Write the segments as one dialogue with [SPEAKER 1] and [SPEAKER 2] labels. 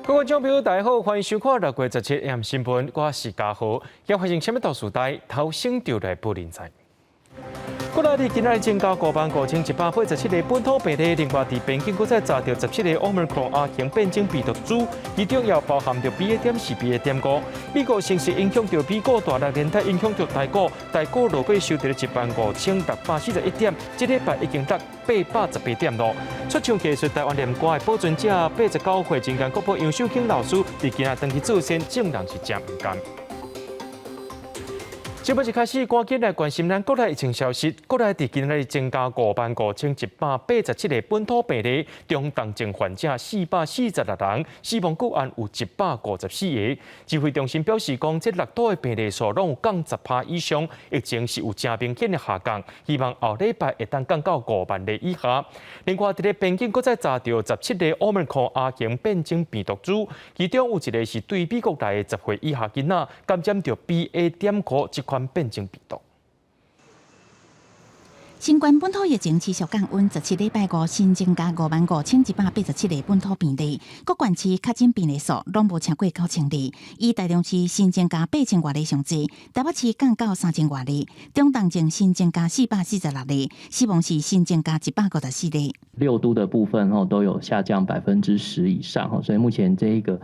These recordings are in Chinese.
[SPEAKER 1] 各位观众朋友，大家好，欢迎收看6月17日新闻，我是嘉豪。要发生什么大事代，头先就来报人才。国内伫今仔日增加55187个本土病例，另外伫边境搁再查到17个 Omicron 亚型变种病毒株，其中也包含着 BA.4、BA.5。美国形势影响到美股大陆连带影响到台股，台股落尾收在15641点，这礼拜已经达818点咯。出场技术台湾联歌的保存者89岁前间国宝杨秀卿老师，伫今仔登去做先，证明是真唔甘。节目一开始，赶紧来关心咱国内疫情消息。国内伫今日增加55187个本土病例，中重症患者446人，死亡个案有154个。指挥中心表示，讲这6都的病例数拢有降10%以上，疫情是有真明显的下降。希望后礼拜会当降到5万例以下。另外，伫咧边境搁再查到17个Omicron亚型变种病毒株，其中有一个是对美国来的10岁以下囡仔感染到 BA.5这款变种病毒。
[SPEAKER 2] 新冠本土疫情持续降温，17礼拜5新增加55187个本土病例，各县市确诊病例数拢无超过9000例。以台中市新增加8000多例上济，台北市降到3000多例，中重症新增加446例，死亡是新增加154例。
[SPEAKER 3] 6都的部分都有下降10%以上，所以目前这一个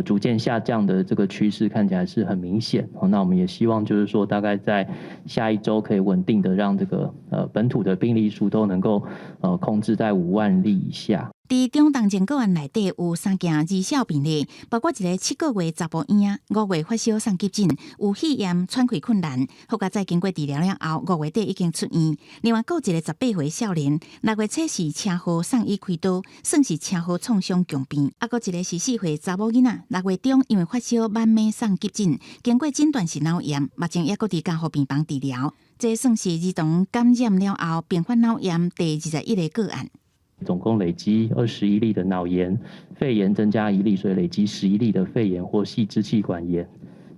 [SPEAKER 3] 逐渐下降的这个趋势看起来是很明显。那我们也希望就是说，大概在下一周可以稳定的让这个本土的病例数都能够控制在5万例以下。
[SPEAKER 2] 伫中重症个案内底有3件二小病例，包括一个7个月查甫婴仔，5月发烧送急诊，有肺炎、喘气困难，后加再经过治疗了后，5月底已经出院。另外，还有一个18岁少年，6月初是车祸送医开刀，算是车祸创伤强病。还有一个是4岁查某囡仔，6月中因为发烧慢慢送急诊，经过诊断是脑炎，目前也搁伫加护病房治疗。这算是儿童感染了后并发脑炎第21个个案。
[SPEAKER 3] 总共累积21例的脑炎，肺炎增加1例，所以累积11例的肺炎或细支气管炎。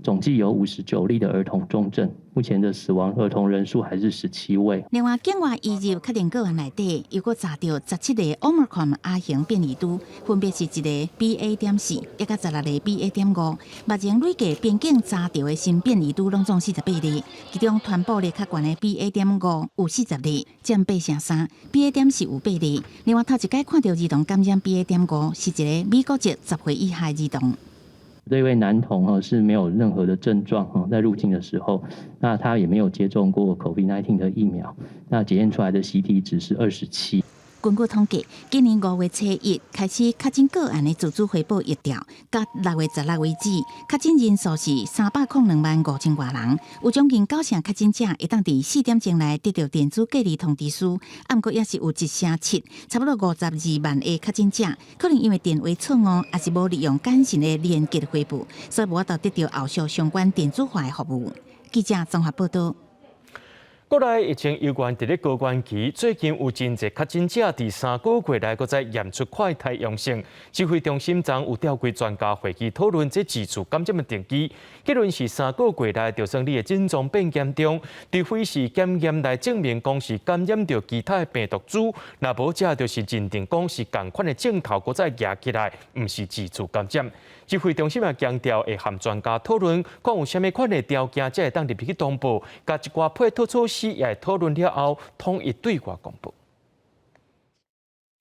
[SPEAKER 3] 总计有59例的儿童重症，目前的死亡儿童人数还是17位。
[SPEAKER 2] 另外，境外移入确定个案内底，又搁查到17个 Omicron 亚型变异株，分别是一个 BA.4，一个16个 BA.5。目前累计边境查到的新变异株拢总48例，其中传播力较悬的 BA.5有40例，占8%3；BA.4有8例。另外，头一届看到儿童感染 BA.5是一个美国籍10岁以下的儿童。
[SPEAKER 3] 这位男童是没有任何的症状，在入境的时候，那他也没有接种过 COVID-19 的疫苗，那检验出来的习体值是27。
[SPEAKER 2] 根据统计，今年5月初1开始确诊个案的自主回报疫调，到6月16日为止，确诊人数是3025000多人，有将近9成确诊者会当伫4点钟内得到电子隔离通知书，不过也是有1成7，差不多52万个确诊者，可能因为电话错误，还是无利用简讯的连接回复，所以无法度得到后续相关电子化的服务。记者综合报道。
[SPEAKER 1] 国内疫情有关伫咧高原期，最近有真侪确诊者伫3个月内搁再验出快筛阳性。指挥中心昨有召开专家会议讨论这几次感染的定义，结论是3个月内就算你的症状变严重，除非是检验来证明讲是感染到其他的病毒株，若无则就是认定讲是同款的症头搁再压起来，毋是自主感染。指挥中心也强调会和专家讨论，看有啥物款的条件才会当入去通报，甲一寡配套措施也会讨论了后，统一对外公布。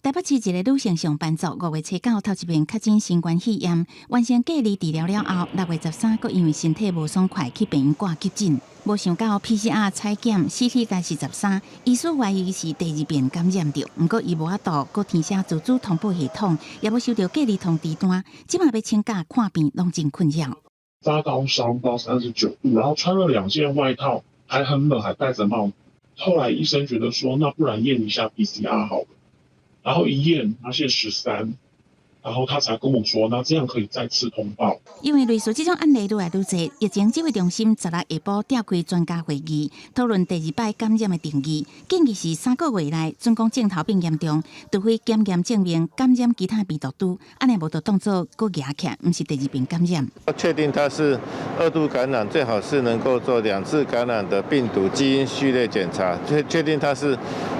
[SPEAKER 2] 台北市一个女性上班族5月初9头一遍确诊新冠肺炎，完成隔离治疗了后，6月13佮因为身体无爽快去病院挂急诊，无想到 PCR 采检CT 值是13，医师怀疑是第2遍感染着，不过伊无法度佮填写自主通报系统，也无收到隔离通知单，即马要请假看病拢真困扰。
[SPEAKER 4] 发高烧到39度，然后穿了2件外套，还很冷，还戴着帽子。后来医生觉得说，那不然验一下 PCR 好了。然后一验发现13，然后他才跟我说，那这样可以再次通报。
[SPEAKER 2] 因为类似这种案例愈来愈多，疫情指挥中心16下晡召开专家会议，讨论第2摆感染的定义，建议是3个月内准讲症头变严重，除非检验证明感染其他病毒株，安尼无就当作搁压起来，不是第2遍感染。
[SPEAKER 5] 确定它是2度感染，最好是能够做2次感染的病毒基因序列检查，确定它是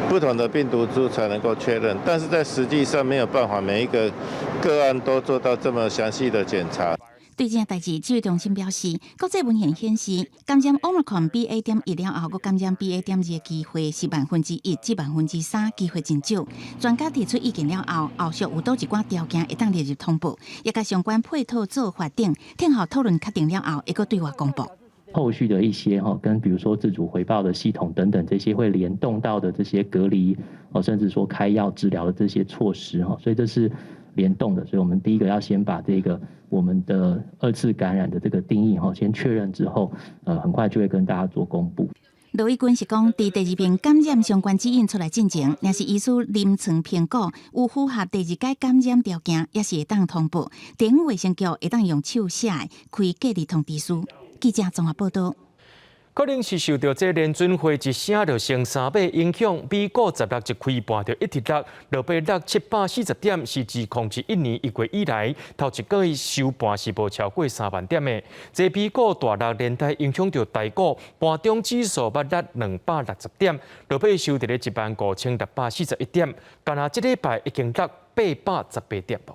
[SPEAKER 5] 不同的病毒株才能够确认，但是在实际上没有办法每一个个案都做到这么详细的检查。
[SPEAKER 2] 对这件代志，指挥中心表示，国际文献显示，感染 Omicron BA.1 了后，佮感染 BA.2 的机会是1%至3%，机会真少。专家提出意见了后，后续有倒一寡条件会当列入通报，也甲相关配套做法等，听候讨论确定了后，会佮对外公布。
[SPEAKER 3] 后续的一些跟比如说自主回报的系统等等这些会联动到的这些隔离甚至说开药治疗的这些措施所以这是联动的。所以我们第一个要先把这个我们的2次感染的这个定义先确认之后，很快就会跟大家做公布。
[SPEAKER 2] 罗义军是讲，伫第2遍感染相关指引出来进前，若是医师临床评估有符合第2届感染条件，也是会当通报。地方卫生局会当用手写的开隔离通知书。记者综合报道。
[SPEAKER 1] 可能是受到这联准会一声就升3%影响，美股16日开盘就一直落，落尾落740点，是自2021年1月以来头一个月收盘是无超过3万点的。这美股大落连带影响到台股，盘中指数捌落260点，落尾收伫咧15641点，干那这礼拜已经落818点了。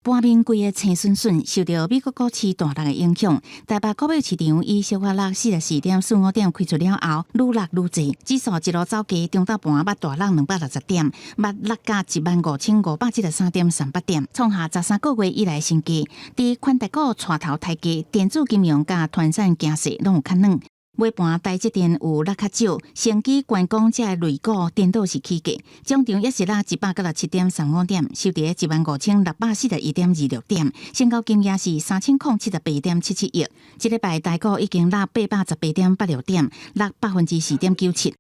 [SPEAKER 2] 半面规个青顺顺，受到美国股市大落的影响，台北股票市场以小可落44.45点开出了后，愈落愈济，指数一路走低，中昼盘捌大落260点，捌落到15573.38点，创下13个月以来新低。伫宽台股带头抬价，电子金融甲团产惊势拢有较软。尾盘台积电有落较少，升级观光这类股颠倒是起价，总场也是落167.35点，收伫15641.26点，成交金额是3078.77亿。这礼拜台股已经落818.86点，落4.97%。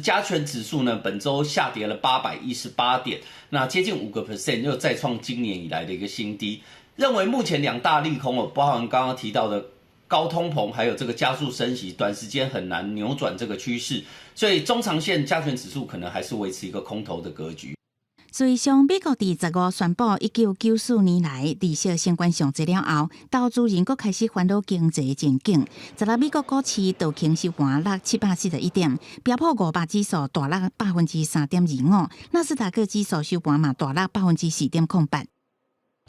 [SPEAKER 6] 加权指数呢，本周下跌了818点，那接近5%，又再创今年以来的一个新低。认为目前2大利空包含刚刚提到的高通膨，还有这个加速升息，短时间很难扭转这个趋势，所以中长线加权指数可能还是维持一个空头的格局。
[SPEAKER 2] 随上美国伫15宣布1994年来利息升关上济了后，投资人佫开始烦恼经济前景。16美国股市道琼收盘落741点，标普500指数大落3.25%，纳斯达克指数收盘嘛大落4.08%。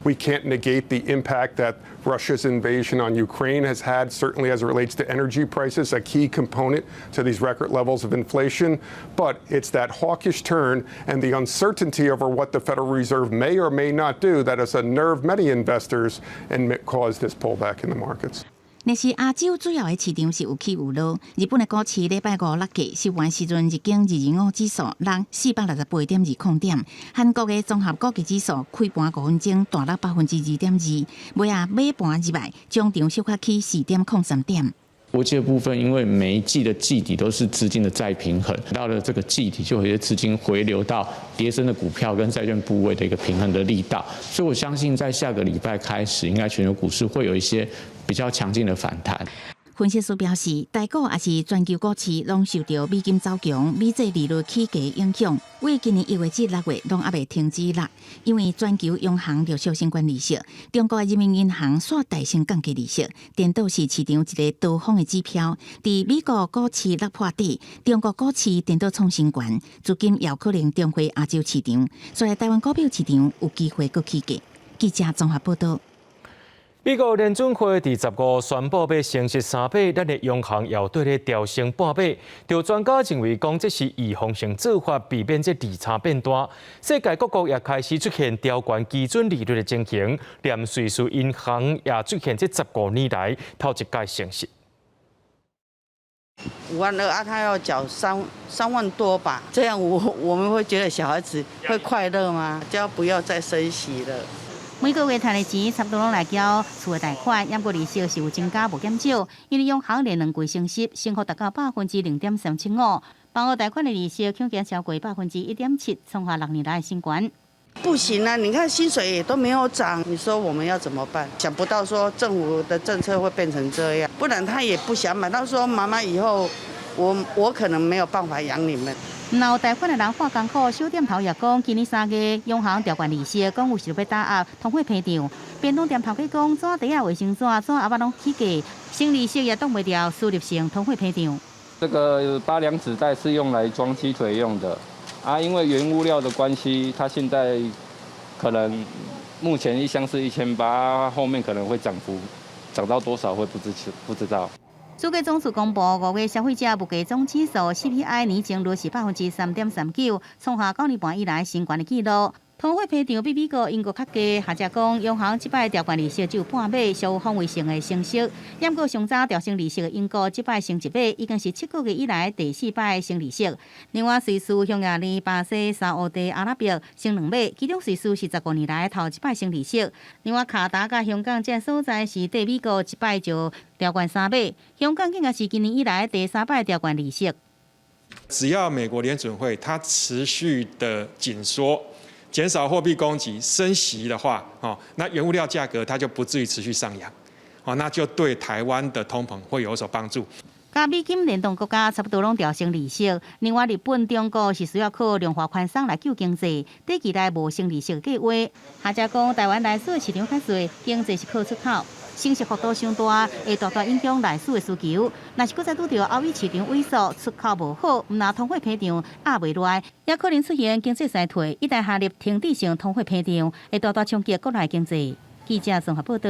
[SPEAKER 7] We can't negate the impact that Russia's invasion on Ukraine has had, certainly as it relates to energy prices, a key component to these record levels of inflation. But it's that hawkish turn and the uncertainty over what the Federal Reserve may or may not do that has unnerved many investors and caused this pullback in the markets.
[SPEAKER 2] 但是亚洲主要的市场是有起有落，日本的股市礼拜5落价，收盘时阵日经225指数落468.20点，韩国的综合国际指数开盘5分钟大落2.2%，尾盘入来，中场小可起4.03点。
[SPEAKER 8] 国际的部分，因为每一季的季底都是资金的再平衡，到了这个季底就有些资金回流到跌升的股票跟债券部位的一个平衡的力道，所以我相信在下个礼拜开始，应该全球股市会有一些比较强劲的反弹。
[SPEAKER 2] 分析师表示，台股也是全球股市拢受到美金走强、美债利率起价影响，为今年1月至6月拢还未停止落，因为全球央行陆续升关利息，中国人民银行煞大升降低利息，颠倒是市场一个多方的指标。伫美国股市落破底，中国股市颠倒创新高，资金也可能重回亚洲市场，所以台湾股票市场有机会佫起价。记者综合报道。
[SPEAKER 1] 美国联准会第15宣布要升息3%，咱的央行也对咧调升半码。有专家认为，讲这是预防性做法，避免这利差变大。世界各国也开始出现调悬基准利率的情形，连瑞士银行也出现这15年来头一届升息。
[SPEAKER 9] 5万2啊，他要缴3万多吧？这样我们会觉得小孩子会快乐吗？就要不要再升息了？
[SPEAKER 10] 每个月赚的钱差不多拢来缴厝的贷款，也过利息是有增加无减少，因为央行连2季升息，升幅达到0.375%，房屋贷款的利息恐惊超过1.7%，创下6年来的新高。
[SPEAKER 9] 不行啊！你看薪水也都没有涨，你说我们要怎么办？想不到说政府的政策会变成这样，不然他也不想买。他说妈妈以后我可能没有办法养你们。
[SPEAKER 10] 有贷款的人换工课，小店头也讲，今年3月央行调悬利息，讲有时要打压通货膨胀。便当店头家讲，纸袋啊、卫生纸也捌拢起价，升利息也挡袂掉输入性通货膨胀。
[SPEAKER 11] 这个8两纸袋是用来装鸡腿用的啊，因为原物料的关系，它现在可能目前一箱是1800，后面可能会涨到多少会不知道。
[SPEAKER 10] 主计总署公布5月消费者物价总指数 CPI 年增率是3.39%，创下9年半以来新高的纪录。通货膨胀比美国、英国较低，学者讲央行即摆调悬利息只有半码，稍有防卫性的升息。不过上早调升利息的英国即摆升1码，已经是7个月以来第4摆升利息。另外，瑞士、匈牙利、巴西、沙烏地阿拉伯升2码，其中瑞士是15年来头一摆升利息。另外，卡达甲香港这所在是对美国一摆就调悬3码，香港竟然是今年以来第3摆调悬利息。
[SPEAKER 12] 只要美国联准会它持续的紧缩。减少货币供给、升息的话，那原物料价格它就不至于持续上扬，那就对台湾的通膨会有所帮助。
[SPEAKER 10] 甲美金联动国家差不多拢调升利息，另外日本、中国是需要靠量化宽松来救经济，短期内无升利息的计划。学者讲，台湾内需的市场较细，经济是靠出口。升息幅度伤大，会大大影响内需的需求。若是搁再拄到欧美市场萎缩，出口无好，毋但通货膨胀压袂落来，也可能出现经济衰退。一旦下入停滞性通货膨胀，会大大冲击国内经济。记者综合报道。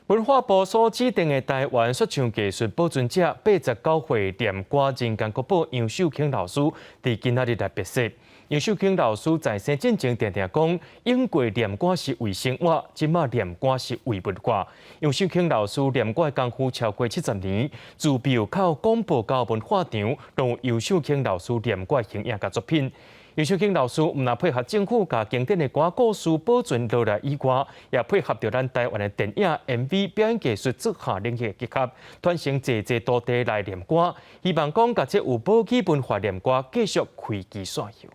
[SPEAKER 1] 文化部所指定的台湾说唱艺术保存者89岁念歌人间国宝杨秀卿老师，伫今仔日来别逝。杨秀卿老师在生之前常常讲，永过念歌是为生活，即马念歌是为文化。杨秀卿老师念歌的功夫超过70年，自庙口广播到文化场，都有杨秀卿老师念歌的形影甲作品。杨秀卿老师毋但配合政府甲经典的歌故事保存落来以外，也配合着咱台湾的电影、MV 表演技术诸项领域结合，传承济土地来念歌。希望讲甲这有保基文化念歌继续开枝散叶。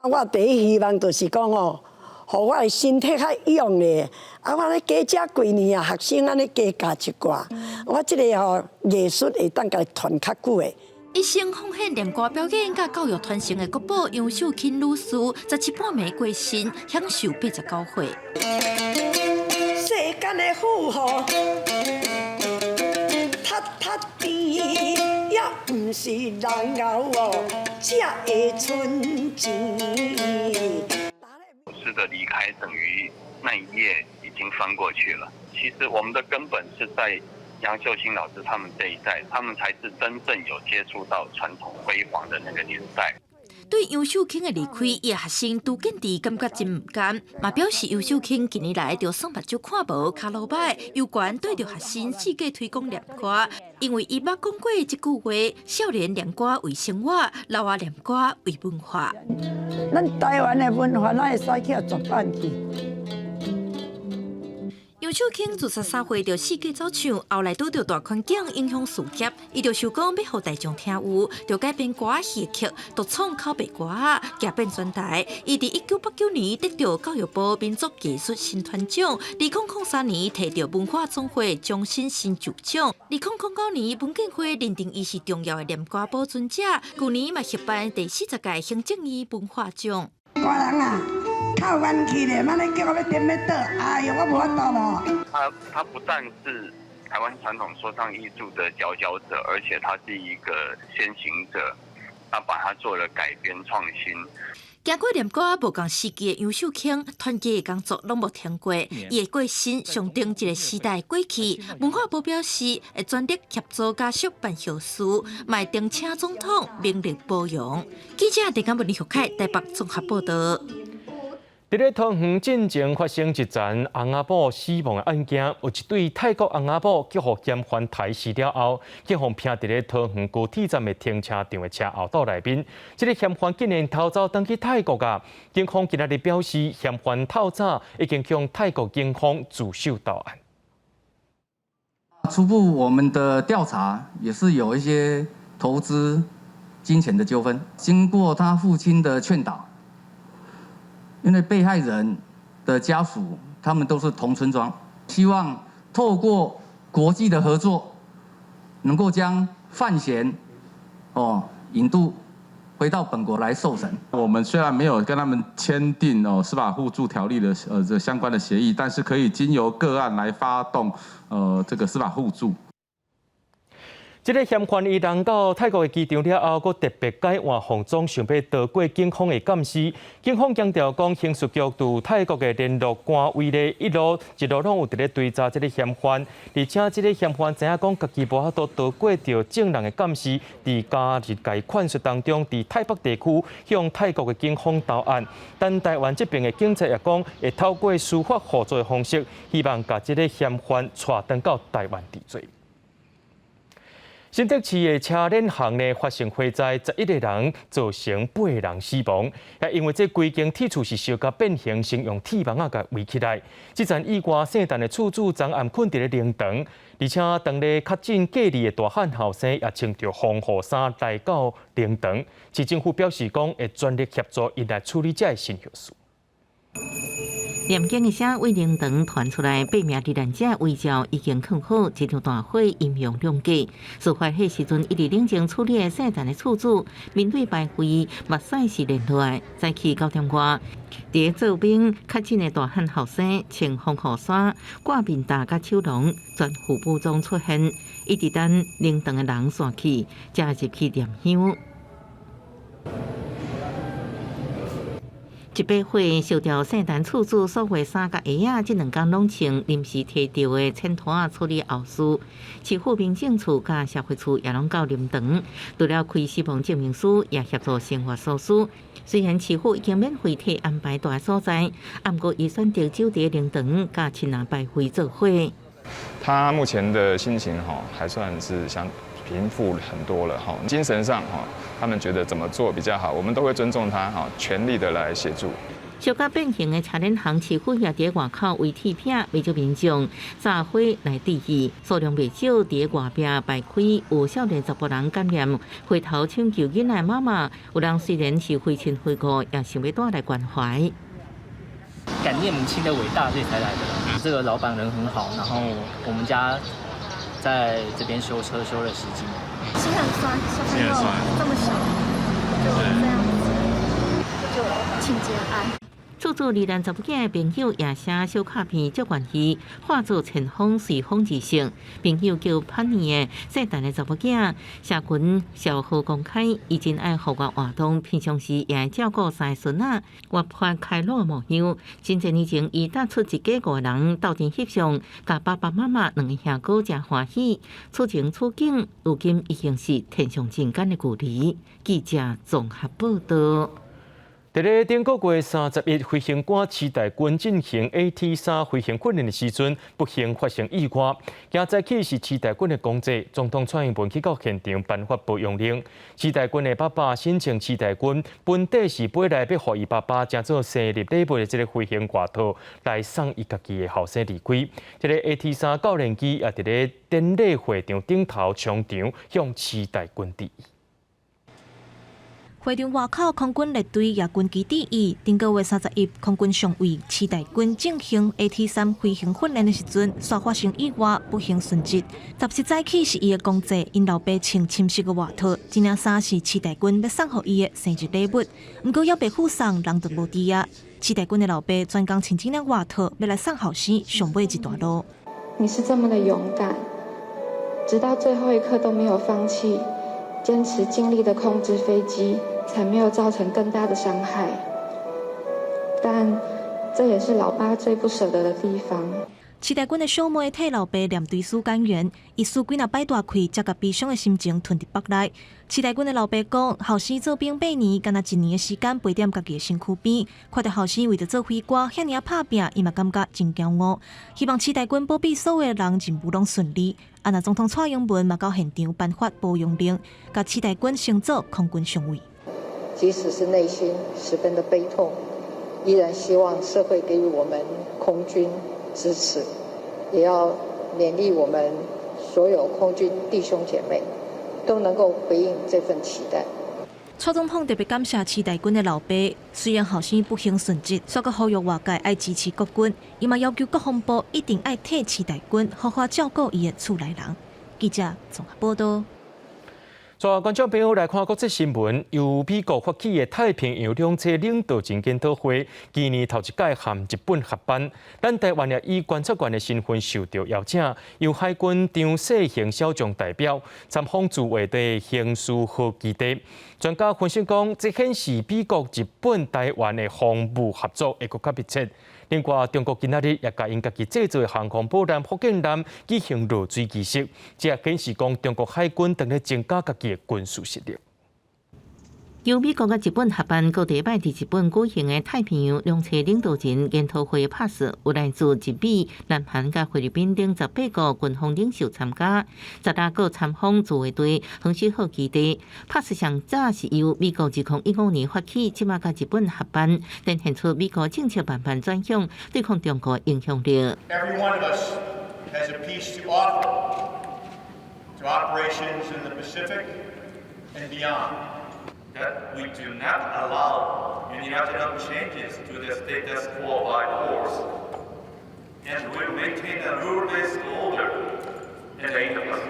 [SPEAKER 13] 我第一希望就是讲哦，互我的身体较勇咧。我咧加这几年啊，学生安尼加教一寡，我即个艺术会当甲传较久的。
[SPEAKER 14] 一生奉献念歌表演甲教育传承的国宝杨秀卿女士，17半暝过身，享受89岁。
[SPEAKER 13] 世间的富豪，塌甜，也毋是人熬哦，才会存钱。
[SPEAKER 15] 老师的离开等于那一页已经翻过去了。其实我们的根本是在杨秀卿老师他们这一代，他们才是真正有接触到传统辉煌的那个年代。
[SPEAKER 14] 对杨秀卿的离开，伊学生杜建志感觉真唔甘，嘛表示杨秀卿近年来就算目睭看无，脚路歹，有关对着学生世界推广念歌，因为伊捌讲过一句话：少年念歌为生活，老啊念歌为文化。
[SPEAKER 13] 咱台湾的文化，咱会使去作伴去。
[SPEAKER 14] 杨秀卿自13岁就世界走唱，后来拄到大环境影响事业，伊就想讲要互大众听有，就改编歌戏曲，独创口碑歌仔，夹变专台。伊伫1989年得到教育部民族艺术新团奖，2003年摕到文化总会终身成就奖，2009年文建会认定伊是重要的念歌保存者，去年嘛协办第40届行政院文化奖。
[SPEAKER 13] 大人啊！靠运气咧，妈你叫我要点要倒，哎呀，我无法度咯。
[SPEAKER 15] 他不但是台湾传统说唱艺术的佼佼者，而且他是一个先行者，他把它做了改编创新。
[SPEAKER 14] 经过念歌无共时期的杨秀卿，团结的工作拢无停过。伊的过身象征一个时代过去。文化部表示会全力协助家属办后事，卖定请总统名列褒扬。记者陈嘉文、李学凯台北综合报道。
[SPEAKER 1] 伫咧桃园进前发生一桩翁仔某死亡的案件，有一对泰国翁仔某结合嫌犯抬死了后，警方拼伫咧桃园高铁站的停车场的车后道内面，这个嫌犯竟然逃走登去泰国啊！警方今日表示，嫌犯透早已经向泰国警方自首到案。
[SPEAKER 16] 初步我们的调查也是有一些投资金钱的纠纷，经过他父亲的劝导。因为被害人的家属，他们都是同村庄，希望透过国际的合作，能够将犯嫌引渡回到本国来受审。
[SPEAKER 17] 我们虽然没有跟他们签订司法互助条例的这相关的协议，但是可以经由个案来发动这个司法互助。
[SPEAKER 1] 这个嫌犯伊人到泰国的机场了后，佫特别改换服装，想要逃过警方的监视。警方强调讲，刑事局对泰国的联络官位咧，一路拢有伫咧追查这个嫌犯，而且这个嫌犯知影讲，家己无法度逃过着证人的监视，伫加日界款术当中，伫泰北地区向泰国的警方投案。但台湾这边的警察也讲，会透过司法合作的方式，希望把这个嫌犯带回到台湾治罪。新竹市的车联行呢发生火灾，11个人造成8个人死亡。也因为这规间铁厝是烧甲变形，先用铁网甲围起来。这站意外圣诞的厝主昨暗困伫咧灵堂，而且当日确诊隔离的大汉后生也穿着防护衫来到灵堂。市政府表示讲会全力协助因来处理这个新血事。
[SPEAKER 18] 念经的声为灵堂传出来，8名罹难者遗照已经藏好，一场大火阴阳两隔。事发迄时阵，一直冷静处理的圣诞的厝主，面对排灰，目屎是连落来。早起9点外，伫做兵确诊的大汉后生，穿防护衫、挂面罩甲手笼，全副武装出现，一直等灵堂的人散去，才入去念香。一把火烧掉圣诞厝主所画衫甲鞋仔，这2天拢穿临时摕到的衬拖处理后事。市府民政处甲社会处也拢到灵堂，除了开死亡证明书，也协助生活所需。虽然市府已经免费替安排大所在，不过伊选择走伫灵堂，甲亲人拜会做伙。
[SPEAKER 19] 他目前的心情还算是平复很多了精神上他们觉得怎么做比较好，我们都会尊重他全力的来协助。
[SPEAKER 18] 烧甲变形的车联行市府也伫外口围铁片，为咗民众炸火来抵御，数量未少。伫外边排开有少年10人感染，回头抢救囡仔妈妈，有人虽然是非亲非故，也想要带来关怀。
[SPEAKER 20] 感念母亲的伟大，所以才来的。这个老板人很好，然后我们家在这边修车修了10几年，
[SPEAKER 21] 心很酸，小朋友这么小就这样子，就请节哀。
[SPEAKER 18] 厝主罹难查某囝的朋友也写小卡片祝愿伊化作前方随风而行。朋友叫潘年的圣诞的查某囝，社群小号公开，伊真爱户外活动，平常时也爱照顾3个孙仔，活泼开朗的模样。真侪年前，伊带出一家5个人斗阵翕相，甲爸爸妈妈2个兄哥真欢喜。此情此景，如今已经是天上人间的距离。记者综合报道。
[SPEAKER 1] 在咧顶个月31，飞行官期待军进行 AT3飞行训练的时阵，不幸发生意外。今早起是期待军的公祭，总统蔡英文去到现场颁发保养令。期待军的爸爸申请期待军本底是本来要互伊爸爸正做生日礼物的这个飞行外套来送伊家己的后生离开。这个 AT3教练机也伫咧典礼会场顶头冲场向期待军致意。
[SPEAKER 14] 会场外口，空军列队也军旗致意。顶个月31，空军上尉期待军进行 AT3飞行训练的时阵，煞发生意外，不幸殉职。17早起是伊的公祭，因老爸穿深色的外套，这件衫是期待军要送予伊的生日礼物。不过要被附送，人就无伫啊。期待军的老爸专工穿这件外套，要来送后生上尾一段路。
[SPEAKER 22] 你是这么的勇敢，直到最后一刻都没有放弃，坚持尽力的控制飞机。才没有造成更大的伤害，但这也是老爸最不舍得的地方。
[SPEAKER 14] 期待军的小妹替老爸念对书感言，伊思归若摆大开，才甲悲伤的心情吞伫腹内。期待军的老爸讲，后生做兵8年，干那1年的时间陪踮家己的身躯边，看到后生为着做飞官遐尔拍拼，伊嘛感觉真骄傲。希望期待军保庇所有的人任务拢顺利。那总统蔡英文嘛到现场颁发保养令，甲期待军升做空军上尉。
[SPEAKER 23] 即使是内心十分的悲痛，依然希望社会给予我们空军支持，也要勉励我们所有空军弟兄姐妹都能够回应这份期待。
[SPEAKER 14] 蔡总统特别感谢期待军的老爸，虽然后生不幸殉职，却阁呼吁外界爱支持国军，伊嘛要求国防部一定爱替期待军好好照顾伊的厝内人。记者综合报道。
[SPEAKER 1] 带观众朋友来看国际新闻，由美国发起的太平洋两侧领导人检讨会，今年头一届和日本合办。咱台湾也以观察员的身份受到邀请，由海军张世雄少将代表参访驻外地刑事核基地。专家分析讲，这显示美国、日本、台湾的防务合作会更加密切。另外，中国今仔日也甲因家己制造的航空母舰福建舰举行落水仪式，这也显示讲中国海军正在增加家己的军事实力。由美国甲日本合办，高第一摆伫日本举行的太平洋两侧领导人研讨会 PAS， 有来自日美、南韩甲菲律宾等18个军方领袖参加，16个参访自卫队航师号基地。PAS 上早是由美国2015年发起，即马甲日本合办，展现出美国政策慢慢转向对抗中国影响力。
[SPEAKER 3] Every one of us has a piece to offer to operations in the Pacific and beyond.That we do not allow unilateral changes to the status quo by force, and will maintain a rule-based order in the Indo-Pacific.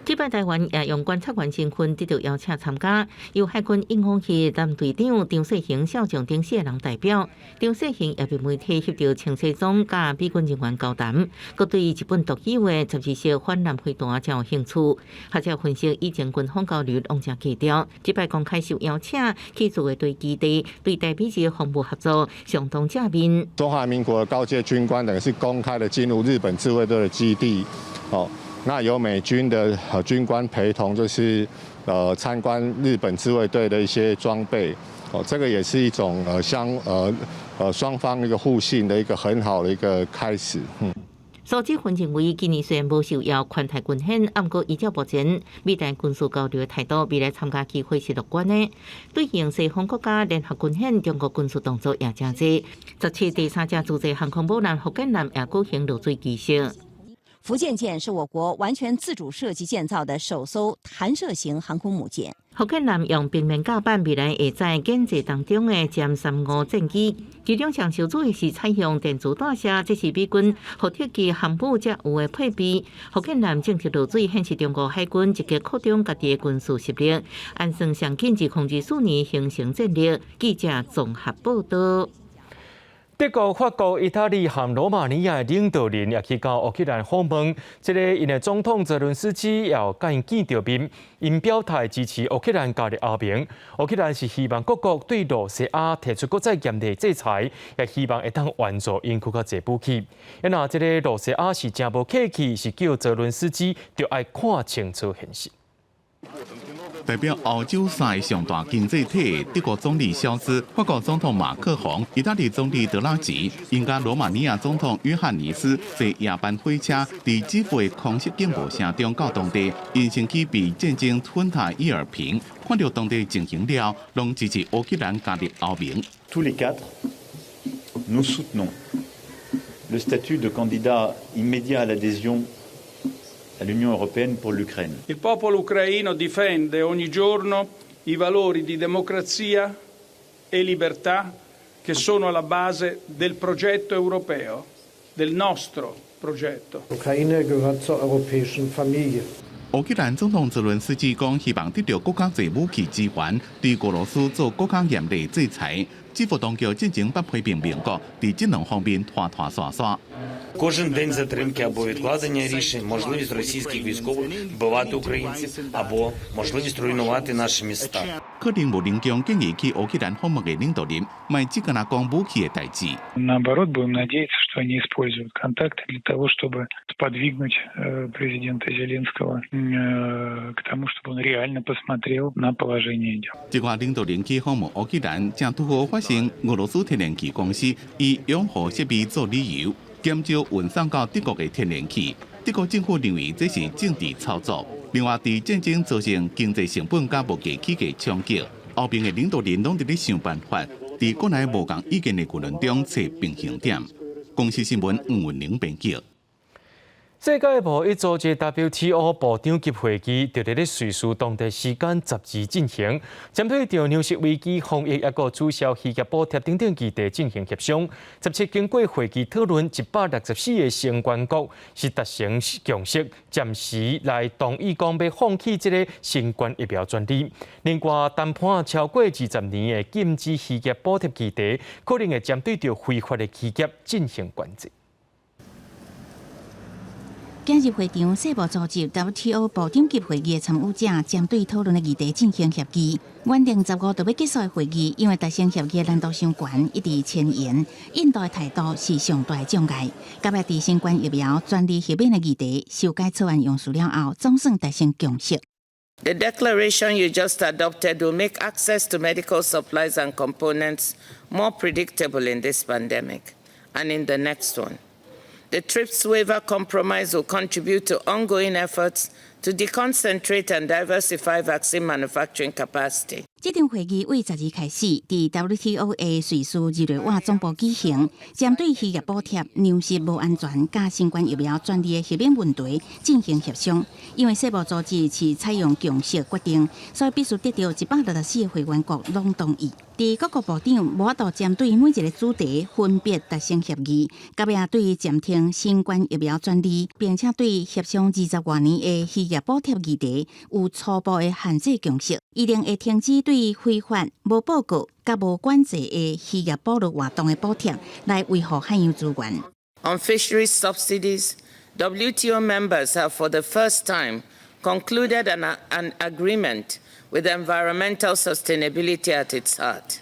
[SPEAKER 18] 这摆台湾也用观察员身份得到邀请参加，由海军应防系舰队长张世雄少将等4个人代表。张世雄也被媒体翕到穿西装，甲美军人员交谈，佮对日本独有的12式反舰飞弹真有兴趣。学者分析，以前军方交流往正低调，这摆公开受邀请去自卫队基地，对台美日防务合作相当正面。
[SPEAKER 4] 中华民国的高阶军官等于是公开的进入日本自卫队的基地，那有美军的军官陪同，就是参观日本自卫队的一些装备，这个也是一种双方一个互信的一个很好的一个开始。
[SPEAKER 18] 苏志芬认为，今年虽然无受邀环台军演，不过依照目前美台军事交流的态度，未来参加机会是乐观的。对应西方国家联合军演，中国军事动作也真多。17第3架主战航空母舰福建舰也举行落水仪式。
[SPEAKER 5] 福建舰是我国完全自主设计建造的首艘弹射型航空母舰。
[SPEAKER 18] 福建舰用平面甲板，未来会在建制当中的歼35战机，其中上受注意是采用电子弹射，这是美军和特技航母才有的配备。福建舰正式落水，显示中国海军积极扩张家己的军事实力，按算上紧至04年形成战力。记者综合报道。德国、法国、意大利和罗马尼亚的领导人也去到乌克兰访问。这个因的总统泽伦斯基也甲因见着面，因表态支持乌克兰加入欧盟。乌克兰是希望各国对罗西亚提出更再严厉制裁，也希望会当援助因更较侪武器。那这个罗西亚是真无客气，是叫泽伦斯基就爱看清楚现实。
[SPEAKER 24] 代表欧洲3个上大经济体德国总理肖兹、法国总统马克宏、意大利总理德拉吉，因甲罗马尼亚总统约翰尼斯坐夜班火车，伫指挥空袭警报声中到当地，因身躯被战争吞下伊尔平，看到当地情形了，拢支持乌克兰加入欧盟。
[SPEAKER 25] Tous les 4, nous soutenons le statut de candidat immédiat à l'adhésion.all'Unione Européenne pour l'Ucraine.
[SPEAKER 26] Il popolo ucraino difende ogni giorno i valori di democrazia e libertà che sono alla base del progetto europeo, del nostro progetto.
[SPEAKER 27] Ukraine gehört zur europäischen Familie.
[SPEAKER 24] 乌克兰总统泽伦斯基讲，希望得到国家侪武器支援，对俄罗斯做国家严厉制裁。基辅当局进行不批评美国，伫这两方面拖刷刷。
[SPEAKER 28] Кожен день затримки або відкладення рішень, можливість російських військових вбивати українців або можливість руйнувати наші міста.
[SPEAKER 24] 克林姆林宫建议去乌克兰访问的领导人，卖只跟他讲武器的代志。
[SPEAKER 29] Наоборот, будем надеяться, что они используют контакты для того, чтобы сподвигнуть президента Зеленского к тому, чтобы он реально посмотрел на положение дел.
[SPEAKER 24] 这个领导人去访问乌克兰，正拄好发生俄罗斯天然气公司以拥护设备做理由。减少运送到德国的天然气，德国政府认为这是政治操作。另外，伫战争造成经济成本甲物价起价冲击，欧盟的领导人拢伫咧想办法，伫国内无共意见的舆论中找平衡点。公司新闻黄文玲编辑。
[SPEAKER 1] 世界贸易组织 WTO 部长级会议就伫咧瑞士当地时间10日进行，针对着粮食危机、防疫，抑个取消企业补贴等等议题进行协商。17经过会议讨论，164个成员国是达成共识，暂时来同意讲要放弃这个新冠疫苗专利。另外，谈判超过20年的禁止企业补贴议题，可能会针对着非法的企业进行管制。
[SPEAKER 5] 今日会场，世贸组织 WTO 部长级会议的参与者针对讨论的议题进行协议。原定15就要结束的会议，因为达成协议的难度伤悬，一直前延。印度的态度是上大的障碍。今日伫新冠疫苗专利协议的议题修改草案用词了后，总算达成共识。
[SPEAKER 2] The declaration you just adopted will make access to medical supplies and components more predictable in this pandemic and in the next one. The TRIPS waiver compromise will contribute to ongoing efforts to deconcentrate and diversify vaccine manufacturing capacity.
[SPEAKER 5] 这场会议为10日开始，伫 WTO 的瑞士日内瓦总部举行，针对企业补贴、粮食无安全、加新冠疫苗专利的协议问题进行协商。因为世贸组织是采用共识决定，所以必须得到164个会员国拢同意。伫各国部长无法度针对每一个主题分别达成协议，到尾对暂停新冠疫苗专利，并且对协商20多年的企业补贴议题有初步的限制共识，一定会停止对非法、无报告、甲无管制的企業保育活動的補貼，來維護海洋資源。
[SPEAKER 2] On fisheries subsidies, WTO members have for the first time concluded an agreement with environmental sustainability at its heart.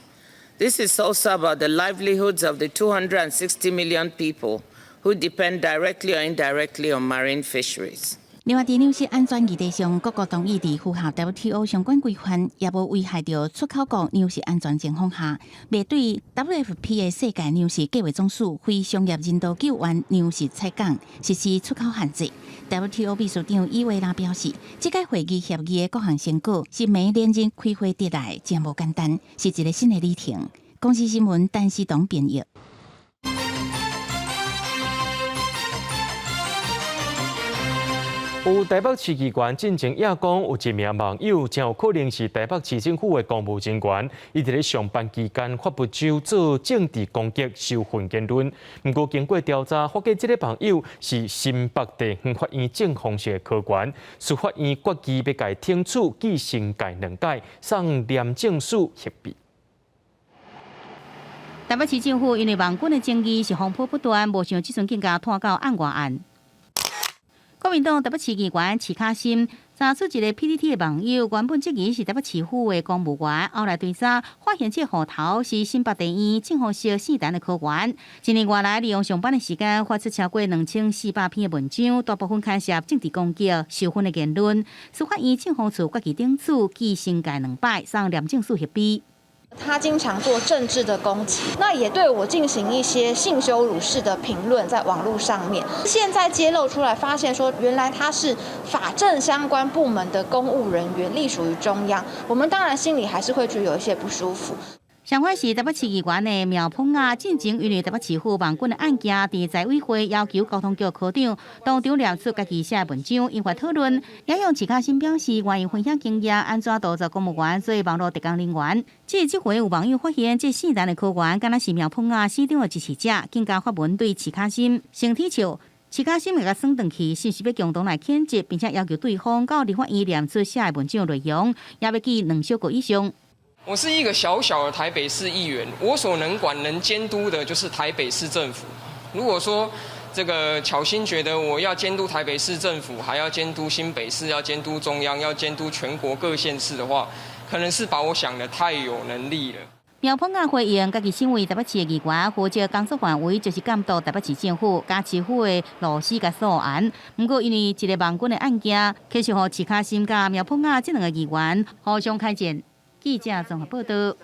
[SPEAKER 2] This is also about the livelihoods of the 260 million people who depend directly or indirectly on marine fisheries.
[SPEAKER 5] 另外，伫粮食安全议题上，各国同意伫符合 WTO 相关规范，也无危害到出口国粮食安全情况下，未对 WFP 的世界粮食计划总署非商业人道救援粮食采购实施出口限制。WTO 秘书长伊维拉表示，这届会议协议的各项成果是每连日开会得来，真无简单，是一个新的里程。公司新闻陈思彤编译。
[SPEAKER 1] 有台北市议员进前也讲，有一名网友真有可能是台北市政府的公务人员，伊伫咧上班期间发布做政治攻击、受训言论。不过经过调查，发觉这个网友是新北地方法院正方式的科员，司法院决议要改听取记刑改2届，送廉政署协备。
[SPEAKER 5] 台北市政府因为网军的争议是风波不断，无想即阵更加拖到案外案。国民党台北市议员齐卡心查出一个 PTT 的网友，原本质疑是台北市府的公务员，后来对查发现这户头是新北地院正方式4单的科员。1年外来，利用上班的时间发出超过2400篇的文章，大部分开涉政治攻击、受训的言论。司法院正方处决议定处记刑改2摆，送廉政署协备。
[SPEAKER 21] 他经常做政治的攻击，那也对我进行一些性羞辱式的评论，在网络上面。现在揭露出来，发现说原来他是法政相关部门的公务人员，隶属于中央。我们当然心里还是会觉得有一些不舒服。
[SPEAKER 5] 上海市台北市议员的苗鹏啊，进前因为台北市府网军的案件，伫财委会要求交通局科长当场列出家己写的文章，引发讨论。也用齐卡心表示，愿意分享经验，安怎导致公务员做网络特工人员。这回有网友发现，这4单的科员敢若是苗鹏啊市长的支持者，更加发文对齐卡心身体笑。齐卡心会甲送回去，是不是要共同来谴责，并且要求对方到立法院念出写的文章内容，也要记2小个以上。
[SPEAKER 6] 我是一个小小的台北市议员，我所能管、能监督的就是台北市政府。如果说这个巧心觉得我要监督台北市政府，还要监督新北市，要监督中央，要监督全国各县市的话，可能是把我想得太有能力了。
[SPEAKER 5] 苗鹏啊回应，家己身为台北市的议员，负责工作范围就是监督台北市政府、加市府的路事甲素案。不过因为一个网军的案件，继续让齐卡心甲苗鹏啊这2个议员互相开战。记者综合报道。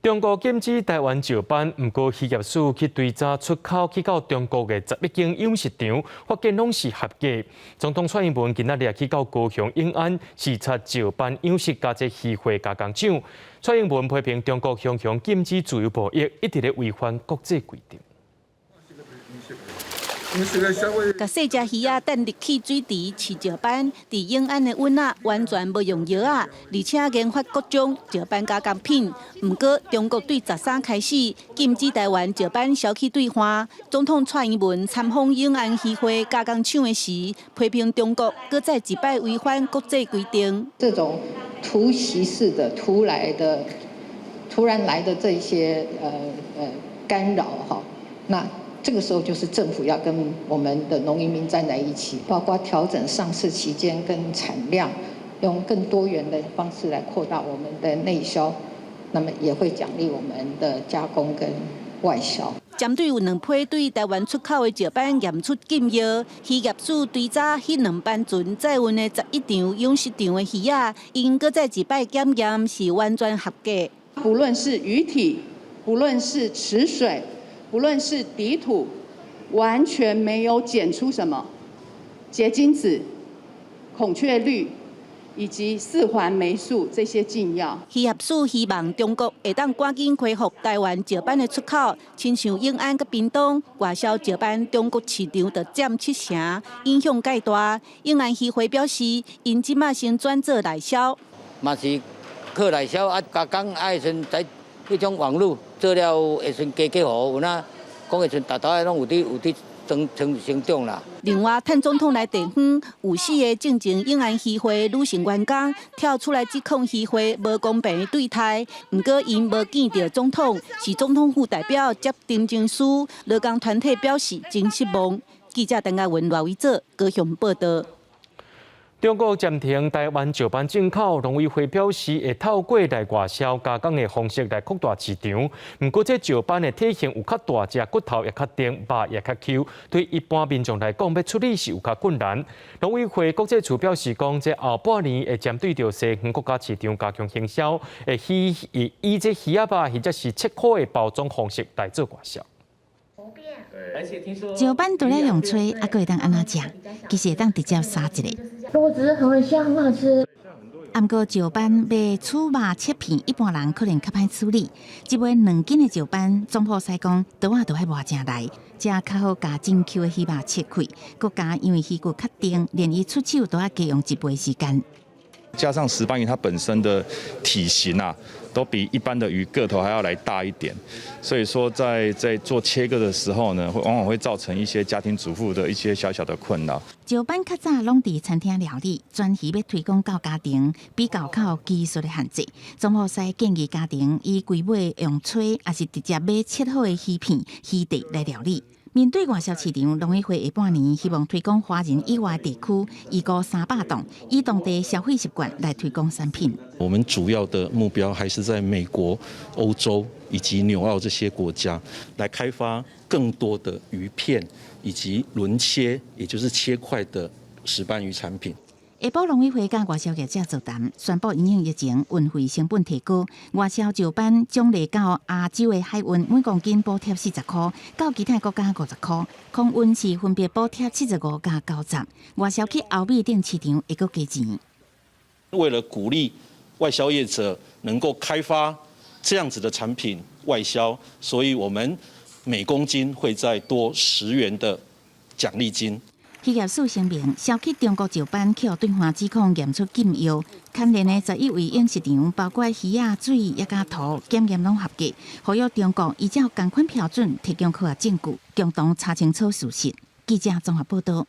[SPEAKER 1] 中国禁止台湾照办，不过企业署去追查出口去到中国的11间养殖场，发现拢是合格。总统蔡英文今仔日去到高雄永安视察照办养殖家这渔会加工厂。蔡英文批评中国强行禁止自由贸易，一直咧违反国际规定。
[SPEAKER 7] 甲细只鱼仔等入去水池饲石斑，伫永安的温仔完全无用药啊，而且研发各种石斑加工品。不过，中国对13开始禁止台湾石斑销去对华。总统蔡英文参访永安渔会加工厂的时，批评中国搁再一摆违反国际规定。
[SPEAKER 23] 这种突袭式的、突然来的这些干扰哈，那这个时候就是政府要跟我们的农渔民站在一起，包括调整上市期间跟产量，用更多元的方式来扩大我们的内销，那么也会奖励我们的加工跟外销。
[SPEAKER 7] 针对有2批对台湾出口的石斑验出禁药，渔业署对早迄2班船载运的11场养殖场的鱼仔，因搁再一摆检验是完全合格。
[SPEAKER 8] 不论是鱼体，不论是池水，不论是底土，完全没有检出什么结晶子、孔雀绿以及4环霉素这些禁药。
[SPEAKER 7] 渔业署希望中国会当赶紧恢复台湾石斑的出口，亲像永安佮屏东外销石斑，中国市场就占70%，影响介大。永安渔会表示，因即马先转做内销，
[SPEAKER 9] 嘛是靠内销啊，加工啊，时阵在迄种网络做了，会阵加好，有哪讲会阵大大拢有伫成长啦。
[SPEAKER 7] 另外，趁总统来地方，有4个正前永安渔会女性员工跳出来指控渔会无公平的对待，不过因无见到总统，是总统府代表接陈情书，劳工团体表示真失望。记者陈嘉文、赖伟做高雄报道。
[SPEAKER 1] 中国暂停台湾石斑进口，农委会表示会透过来外销加工的方式来扩大市场。不过，这石斑的体型有较大只，骨头也较硬，肉也较 Q， 对一般民众来讲要处理是有较困难。农委会国际处表示讲，这后半年会针对着西方国家市场加强行销，会以这鱼仔肉或者是切块的包装方式来做外销。
[SPEAKER 5] 石斑除了用吹，还可以当安怎食？其实会当直接杀一个。
[SPEAKER 21] 如果只是很香、很好吃。
[SPEAKER 5] 不过石斑要取肉切片，一般人可能较歹处理。一尾2斤的石斑，总铺师讲，刀仔就爱磨正来，这较好加真 Q 的鱼肉切开，佮加因为鱼骨较硬，连伊出手都要加用1倍时间。
[SPEAKER 10] 加上石斑鱼它本身的体型啊，都比一般的鱼个头还要来大一点，所以说在做切割的时候呢，往往会造成一些家庭主妇的一些小小的困扰。
[SPEAKER 5] 石斑较早拢伫餐厅料理，专鱼要推广到家庭，比较较有技术的限制。总铺师建议家庭以规尾用吹，还是直接买切好的鱼片、鱼底来料理。面对外销市场，农委会下半年希望推广华人以外地区，预估300栋，以当地消费习惯来推广产品。
[SPEAKER 11] 我们主要的目标还是在美国、欧洲以及纽澳这些国家，来开发更多的鱼片以及轮切，也就是切块的石斑鱼产品。
[SPEAKER 5] 下晡农委会甲外销业者座谈，宣布因应疫情运费成本提高，外销石斑奖励到亚洲的海运每公斤补贴40块，到其他国家50块，空运是分别补贴75加90，外销去欧美等市场会阁加钱。
[SPEAKER 11] 为了鼓励外销业者能够开发这样子的产品外销，所以我们每公斤会再多10元的奖励金。
[SPEAKER 5] 渔业署声明，销去中国石斑去互对方指控验出禁药，牵连的11位养殖场，包括鱼仔、水也甲土检验拢合格，呼吁中国依照同款标准提供科学证据，共同查清楚事实。记者综合报道。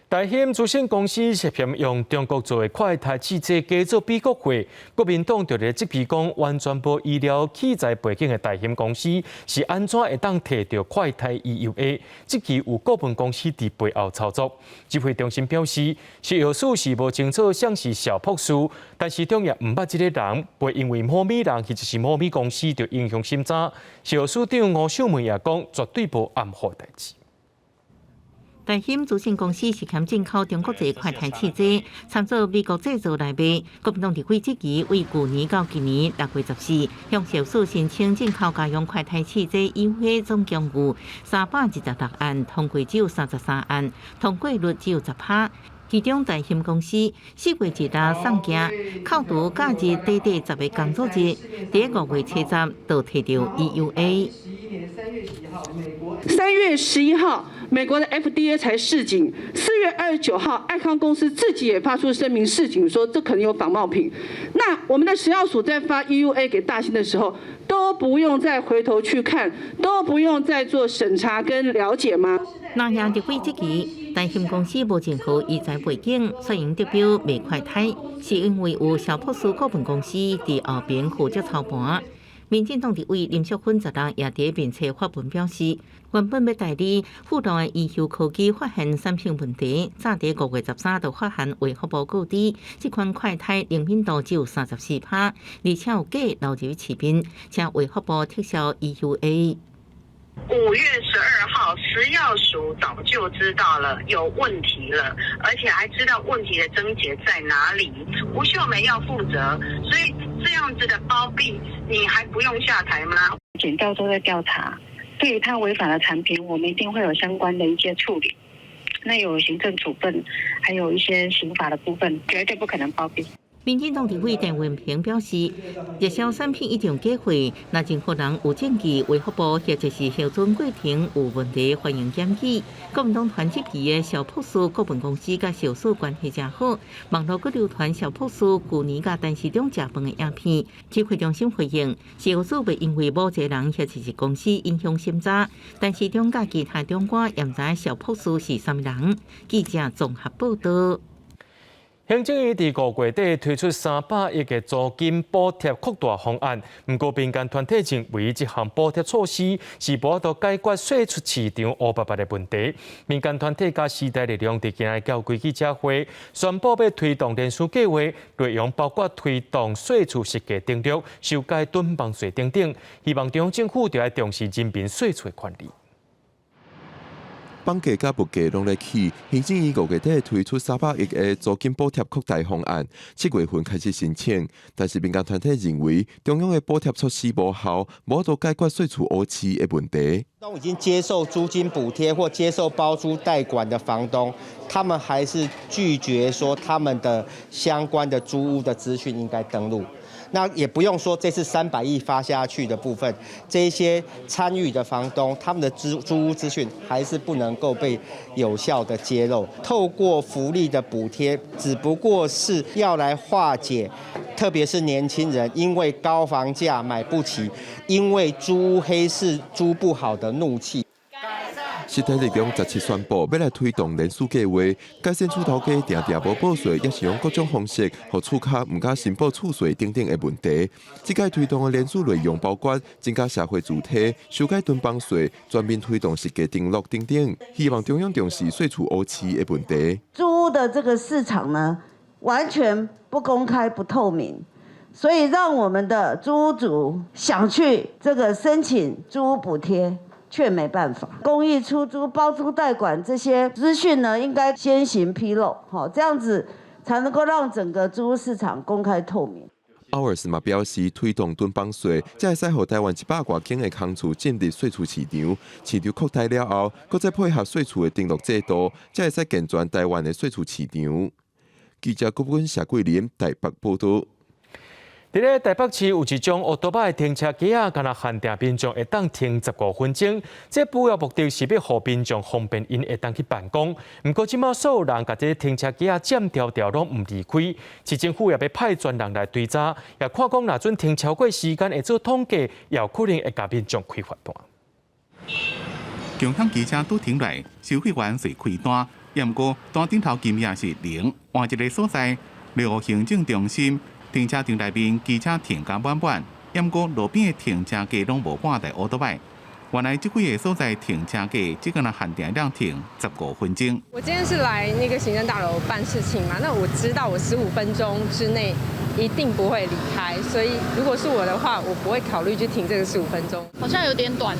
[SPEAKER 1] 大兴资讯公司涉嫌用中国做的快台汽车假做美国货，国民党就咧质疑讲，完全无医疗器材背景的大兴公司是安怎会当摕到快台 EUA？ 即期有股份公司伫背后操作。指挥中心表示，是药师是无清楚像是小博士，但是中也唔捌即个人，会因为某米人或者是某米公司就影响心查。药师长吴秀梅也讲，绝对无暗号代志。
[SPEAKER 18] 大兴资讯公司是嫌进口中国籍快台汽车，参照美国制造来卖。国民党立委质疑，为去年到今年6月14，向销售申请进口家用快台汽车优惠总共有316案，通过只有33案，通过率只有10%。其中大兴公司4月1日送件，扣除假日短10个工作日，第5月7日就摕到 EUA。
[SPEAKER 8] 3月11号，
[SPEAKER 12] 美国的 FDA 才示警，4月29号，爱康公司自己也发出声明示警，说这可能有仿冒品。那我们的食药署在发 EUA 给大兴的时候，都不用再回头去看，都不用再做审查跟了解吗？
[SPEAKER 18] 南洋入会之期，大兴公司无任何意在背景，率先得标未快胎，是因为有小朴素股份公司伫后边负责操盘。民进党立委林淑芬10日也伫面册发文表示，原本要代理富达的医疗科技发现产品问题，早伫5月13就发现卫福部告知，这款快胎灵敏度只有34%，而且有假流入市面，请卫福部撤销 EUA。
[SPEAKER 13] 5月12号，食药署早就知道了有问题了，而且还知道问题的症结在哪里。吴秀梅要负责，所以这样子的包庇，你还不用下台吗？
[SPEAKER 14] 检调都在调查，对于他违反的产品，我们一定会有相关的一些处理。那有行政处分，还有一些刑法的部分，绝对不可能包庇。
[SPEAKER 18] 民进党立委陈文平表示，热销产品已经假货，若任何人有证据，卫福部或者是核准过程有问题，欢迎检举。国民党团这期的小朴素股份公司甲小素关系真好，网络阁流传小朴素去年甲陈市长食饭的影片。指挥中心回应，小素未因为某一个人或者是公司影响审查，陈市长甲其他长官也毋知小朴素是啥物人。记者综合报道。
[SPEAKER 1] 行政院伫5月底推出300亿的租金补贴扩大方案，不过民间团体认为这项补贴措施是无法度解决税出市场乌白白的问题。民间团体甲时代力量伫今日召开记者会，宣布要推动连续计划，内容包括推动税出实价登录、修改囤房税等等，希望中央政府就要重视人民税出的权利。
[SPEAKER 15] 房价甲物价拢在起，行政院5月底推出300亿的租金补贴扩大方案，7月份开始申请。但是民间团体认为，中央的补贴措施无效，无法度解决税出乌市的问题。
[SPEAKER 16] 都已经接受租金补贴或接受包租代管的房东，他们还是拒绝说他们的相关的租屋的资讯应该登录。那也不用说，这次300亿发下去的部分，这一些参与的房东，他们的租屋资讯还是不能够被有效的揭露。透过福利的补贴，只不过是要来化解，特别是年轻人因为高房价买不起，因为租屋黑市租不好的怒气。
[SPEAKER 15] 时代力量17宣布要来推动连续计划，改善厝头家定定无报税，也是用各种方式，互厝卡唔敢申报厝税等等的问题。这届推动的连续内容包括增加社会主体、修改囤房税、全面推动实价登录等等，希望中央重视税出乌市的问题。
[SPEAKER 17] 租屋的这个市场呢，完全不公开、不透明。所以让我们的租屋主想去这个申请租屋补贴，却没办法。公益出租、包租代管这些资讯呢，应该先行披露，这样子才能够让整个租屋市场公开透明。
[SPEAKER 15] OURS 嘛表示，推动囤房税，才会使互台湾100多间的空厝进入税出市场，市场扩大了后，搁再配合税出的登录制度，才会使健全台湾的税出市场。记者郭文谢桂林台北报道。
[SPEAKER 1] 伫咧台北市有一种乌托邦的停车格啊，敢若限定民众会当停15分钟。这主要目的是要互民众方便因会当去办公。不过，即马所有人甲这停车格啊占条条拢唔离开，市政府也要派专人来追查，也看讲若准停超过时间会做统计，也有可能会甲民众开罚单。
[SPEAKER 24] 共享机车拄停来，收费员随开单，不过单顶头金额是0。换一个所在，路行政中心。停车场内面机车停甲满满，不过路边的停车格拢无半台乌托邦。原来这几个所在停车格只敢若限定量停15分钟。
[SPEAKER 19] 我今天是来那个行政大楼办事情嘛，那我知道我15分钟之内一定不会离开，所以如果是我的话，我不会考虑去停这个15分钟。
[SPEAKER 20] 好像有点短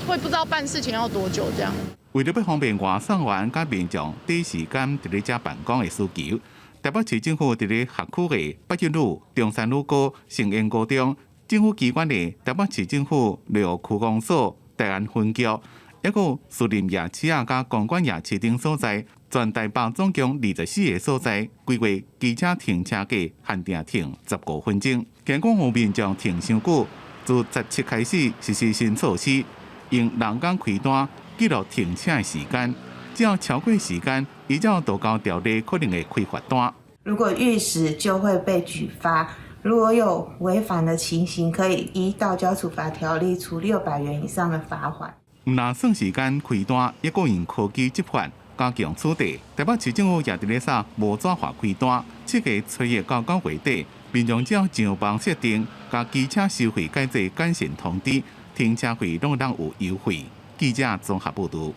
[SPEAKER 20] 会不知道办事情要多久这样。
[SPEAKER 24] 为了要方便外送员甲民众第一时间伫咧遮办公的需求。台北市政府伫咧辖区的北一路、中山路高、成英高中，政府机关的台北市政府六区公所、大安分局，还有士林夜市啊、甲公馆夜市等所在，全台北总共24个所在，规划机车停车格限定停15分钟。尽管有民众停伤久，自17开始实施新措施，用人工开单，记录停车的时间，只要超过时间，依照道交条例可能会开罚单。
[SPEAKER 2] 如果逾时就会被举发，如果有违反的情形，可以依道交处罚条例处600元以上的罚款。
[SPEAKER 24] 唔拿算时间开单，也可用科技执法，加强处理。台北市政府也伫咧扫无抓罚开单，7月7月到9月底，民众只要上网设定，甲机车收费改制简讯通知，停车费拢有优惠。记者综合报道。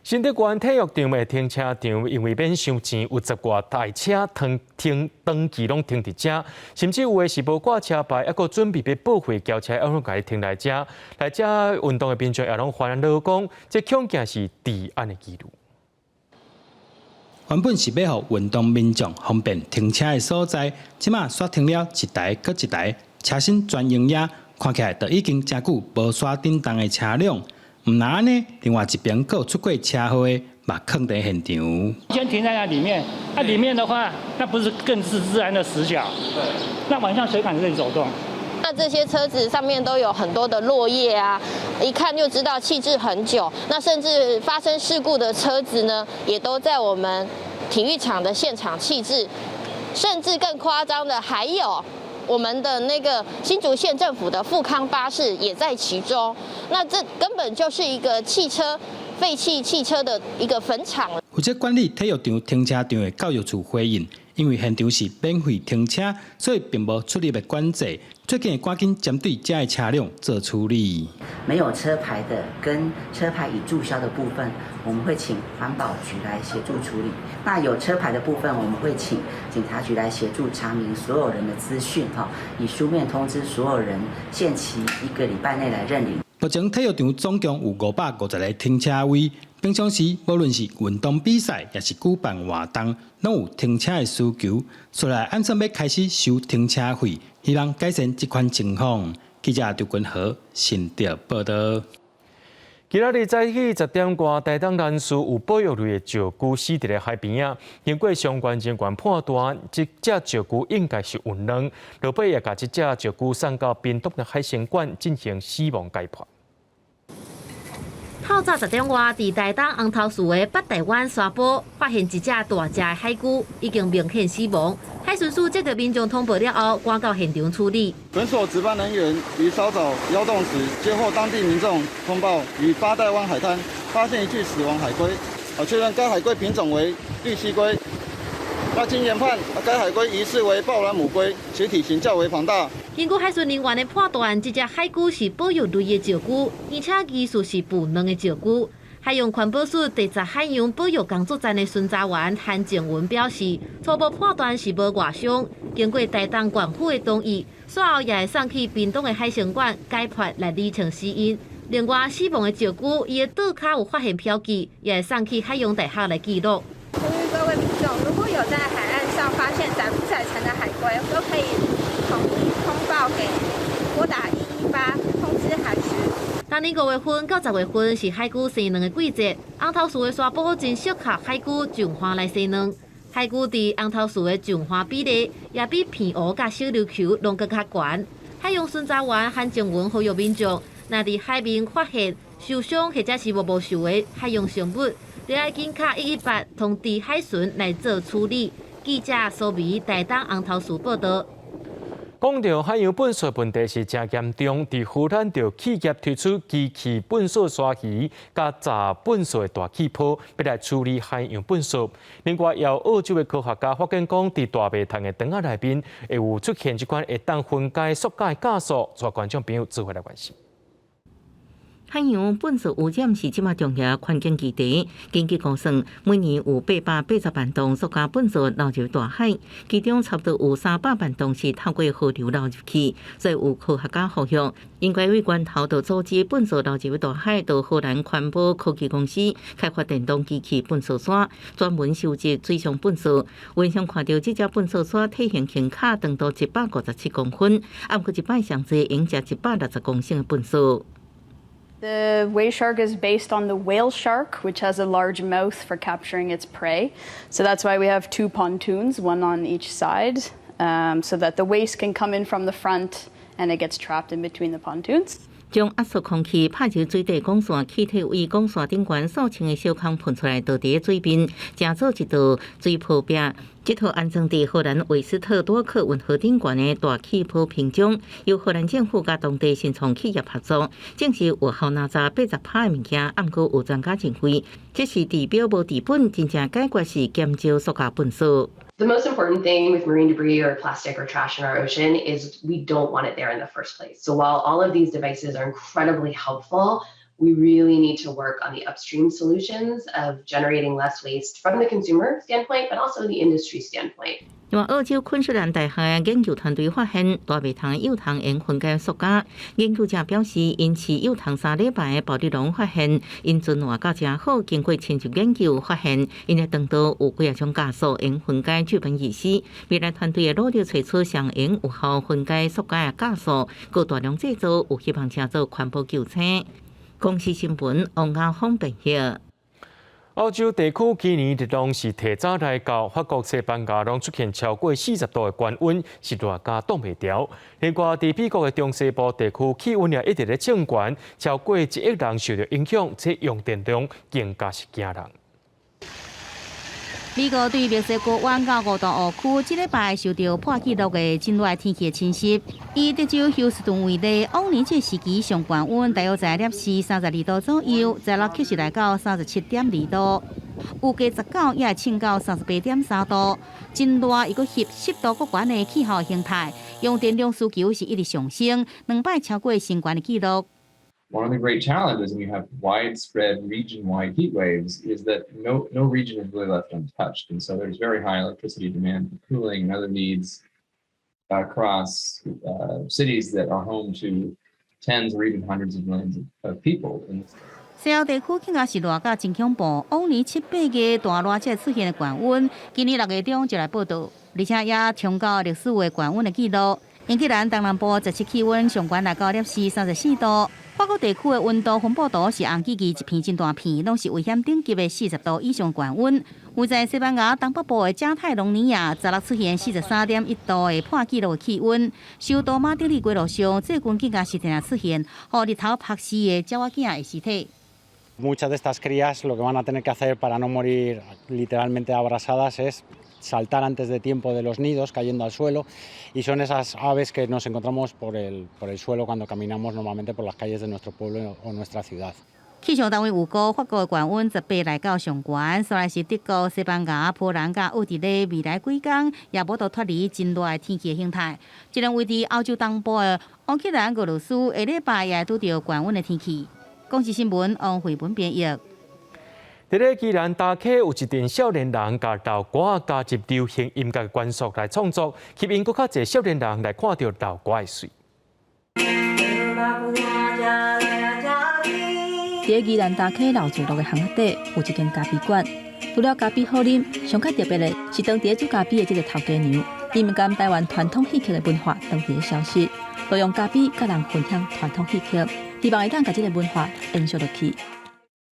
[SPEAKER 1] 新德县体育场的停车场因为免收钱，有10外台车登记拢停伫遮，甚至有的是无挂车牌，还佫准备要报废轿车，还拢家己停来遮。来遮运动的民众也拢烦恼讲，这恐惊是治安的记录。
[SPEAKER 3] 原本是要互运动民众方便停车的所在，即马煞停了一台搁一台，车身全营业，看起来就已经真久无刷叮当的车辆。唔那安尼，另外一边佫有出过车祸的，嘛坑在现场。
[SPEAKER 4] 先停在那里面，那里面的话，那不是更是自然的死角？对。那晚上谁敢这里走动？
[SPEAKER 22] 那这些车子上面都有很多的落叶啊，一看就知道弃置很久。那甚至发生事故的车子呢，也都在我们体育场的现场弃置。甚至更夸张的还有。我们的那个新竹县政府的富康巴士也在其中，那这根本就是一个废弃汽车的一个坟场。
[SPEAKER 3] 负责管理体育场停车场的教育处回应，因为现场是免费停车，所以并无出入的管制。最近会赶紧针对这些车辆做处理。
[SPEAKER 25] 没有车牌的跟车牌已注销的部分，我们会请环保局来协助处理。那有车牌的部分，我们会请警察局来协助查明所有人的资讯，以书面通知所有人，限期1个礼拜内来认领。
[SPEAKER 3] 目前体育场总共有550个停车位，平常时无论是运动比赛，也是举办活动，拢有停车的需求。所以按算要开始收停车费，希望改善这款情况。记者刘君和新竹报道。
[SPEAKER 1] 今日早起10点多，台东南市有保育类的石龟死伫咧海边啊。经过相关人员判断，这只石龟应该是运卵，落尾也把这只石龟送到屏东的海参馆进行死亡解剖。
[SPEAKER 18] 透早10点外，伫台东红头树的北台湾沙坡发现一只大只的海龟，已经明显死亡。海巡署接到民众通报了后，赶到现场处理。
[SPEAKER 26] 本所值班人员于稍早1动时，接获当地民众通报，于八代湾海滩发现一具死亡海龟，确认该海龟品种为绿蜥龟。那经研判，该海龟疑似为抱卵母龟，其体型较为庞大。
[SPEAKER 18] 经过海巡人员的判断，这只海龟是保育类的石龟，而且疑似是捕卵的石龟。海洋环保署第10海洋保育工作站的巡查员韩静文表示，初步判断是无外伤，经过台东县府的同意，随后也会送去屏东的海参馆解剖来厘清死因。另外，死亡的石龟伊的肚壳有发现标记，也会送去海洋大学来记录。
[SPEAKER 27] 呼吁各位民众，如果有在海岸上发现载不载沉的海龟，都可以统一通报给拨打118通知海巡。
[SPEAKER 18] 今年5月份到10月份是海龟生卵的季节，红头树的沙坡真适合海龟上花来生卵。海龟伫红头树的上花比例也比片湖甲小琉球拢更较悬。海洋巡查员韩静文呼吁民众，若伫海面发现受伤或者是无受的海洋生物，就要紧卡118通知海巡来做处理。记者苏眉台东红头树报道。
[SPEAKER 1] 讲到海洋粪扫问题是真严重，伫荷兰着企业推出机器粪扫刷机，加炸粪扫的大气泡，要来处理海洋粪扫。另外，也有澳洲的科学家发现讲，伫大白潭的塘仔内面，会有出现一款会当分解塑胶的酵素，带观众朋友做回来关心。
[SPEAKER 18] 海洋粪扫污染是即马重要环境议题。经济估算，每年有880万吨塑胶粪扫流入大海，其中差不多有300万吨是透过河流流入去。所以有科学家呼吁，应该为源头就阻止粪扫流入大海，到荷兰环保科技公司开发电动机器粪扫车，专门收集水上粪扫。网上看到这只粪扫车体型轻巧，长度157公分，按过一摆上济用食160公升的粪扫。
[SPEAKER 28] The wave shark is based on the whale shark, which has a large mouth for capturing its prey. So that's why we have 2 pontoons, one on each side, so that the waste can come in from the front and it gets trapped in between the pontoons.
[SPEAKER 18] 将压缩空气拍入水底管线，气体为管线顶悬数千个小孔喷出来，倒伫水边，成做一道水泡壁。这套安装伫荷兰韦斯特多克运河顶悬的大气泡屏障，由荷兰政府甲当地新创企业合作，证实有效拿查80%的物件，暗过有增加经费。这是治标无治本，真正解决是减少塑胶粪扫。
[SPEAKER 5] The most important thing with marine debris or plastic or trash in our ocean is we don't want it there in the first place. So while all of these devices are incredibly helpful, we really need to work on the upstream solutions of generating less waste from the consumer standpoint, but also the industry standpoint.
[SPEAKER 18] 另外，澳洲昆士兰大学的研究团队发现，大袂糖的幼糖盐混解塑胶。研究者表示，因饲幼糖3礼拜的保利龙发现，因存活到真好。经过深入研究，发现因的肠道有几啊种酵素盐混解剧本意思。未来团队会努力找出上盐有效混解塑胶的酵素，佮大量制造，有希望车做环保救星。公司新闻王亚峰编译。
[SPEAKER 1] 澳洲地区今年日拢是提早来到，法国西班牙拢出现超过40度的高温，是热加挡袂牢。另外，伫美国的中西部地区气温也一直咧升悬，超过1亿人受到影响，且用电量更加是惊人。
[SPEAKER 6] 美国对墨西哥湾到5度湖区，这礼拜受到破纪录的真热天气的侵袭。以德州休斯顿为例，往年这时期上高温大约在摄氏32度左右，在落确实来到37.2度，有加19也会升到38.3度。真热，伊个翕湿度搁悬的气候形态，用电量需求是一直上升，2摆超过升悬的纪录。
[SPEAKER 7] One of the great challenges when you have widespread region-wide heat waves is that no region is really left untouched. And so there's very high electricity demand for cooling and other needs across cities that are home to tens or even hundreds of millions of people.
[SPEAKER 6] 西澳地区更加是热甲真恐怖，往年7、8月大热才出现的高温，今年6月中就来报道，而且也冲到历史的高温的记录。英格兰东南部17气温上悬来到摄氏34度。法国地区的温度分布图是红记记一片真大片，拢是危险等级的40度以上高温。位在西班牙东北部的加泰隆尼亚，昨日出现43.1度的破纪录的气温。首都马德里街路上，最近更加是常常出现予日头晒死的鸟仔囝的尸体。
[SPEAKER 9] Muchas de estas crías lo que van a tener que hacer para no morir literalmente abrasadas es saltar antes de tiempo de los nidos cayendo al suelo y son esas aves que nos encontramos por el suelo cuando caminamos normalmente por las calles de nuestro pueblo o nuestra ciudad.
[SPEAKER 6] 气象单位预估，法国的高温18来到上悬，所来是德国、西班牙、波兰甲奥地利未来几天也无得脱离真热的天气的形态。这两位伫欧洲东部的乌克兰、俄罗斯下礼拜也会拄到高温的天气。公司新闻王慧文编译。
[SPEAKER 1] 伫咧宜兰大溪有一群少年人甲老歌加入流行音乐元素来创作，吸引搁较侪少年人来看到老歌的水。
[SPEAKER 10] 伫宜兰大溪老聚落的巷仔底有一间咖啡馆，除了咖啡好啉，上较特别的是当地煮咖啡的这个头家娘，伊毋甘台湾传统戏曲的文化当地消失，就用咖啡甲人分享传统戏曲，希望会当把这个文化延续落去。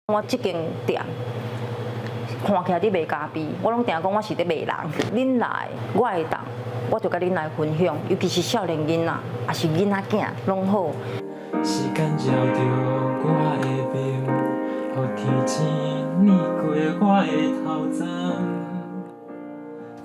[SPEAKER 11] 我这间店看起来伫卖咖啡，我拢定讲我是伫卖人。恁来，我会当，我就甲恁来分享，尤其是少年囡仔，也是囡仔囝，拢好。时间照着我的面，予天星染过我的头鬃。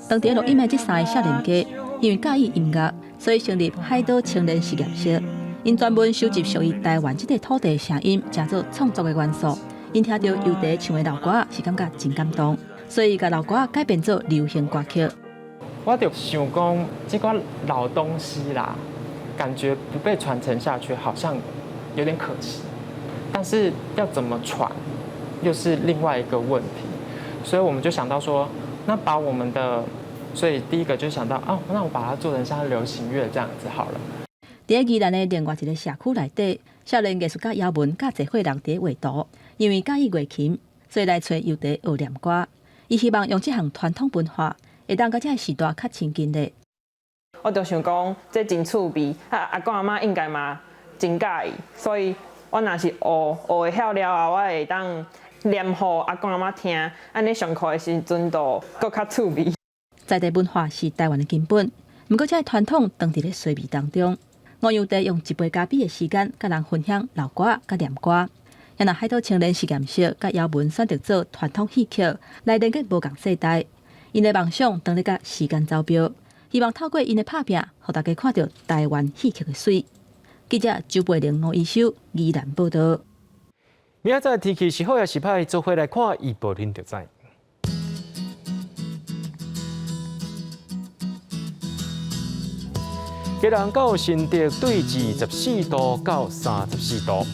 [SPEAKER 10] 当地录音的这3个少年家，因为介意音乐，所以成立海岛青年实验室。因专门收集属于台湾这个土地的声音，加做创作的元素。因听到邮笛唱的老歌，是感觉真感动，所以把老歌改编做流行歌曲。
[SPEAKER 21] 我就想讲，这个老东西啦，感觉不被传承下去，好像有点可惜。但是要怎么传，又是另外一个问题。所以我们就想到说，那把我们的，所以第一个就想到，哦，那我把它做成像流行乐这样子好了。
[SPEAKER 10] 伫宜兰的另外一个社区内底，少年艺术家姚文甲侪伙人伫画图，因为介意乐琴，所以来找邮笛学念歌。伊希望用这项传统文化，会当甲这个时代较亲近的。
[SPEAKER 11] 我就想讲，这真趣味，阿公阿妈应该嘛真介意，所以我若是学会晓了后，我会当念互阿公阿妈听，安尼上课的时阵就搁较趣味。
[SPEAKER 10] 在地文化是台湾的根本，不过这个传统当伫咧衰微当中。我用地用一杯咖啡的时间，甲人分享老歌甲念歌。也若海岛青年实验室甲姚文选择做传统戏曲来连接无共世代，因的梦想当咧甲时间走标，希望透过因的拍拼，互大家看到台湾戏曲的水。记者周培玲、吴一修宜兰报道。
[SPEAKER 1] 明仔载天气是好也是歹，做伙来看预报您就知。基隆到新竹对24度到34度，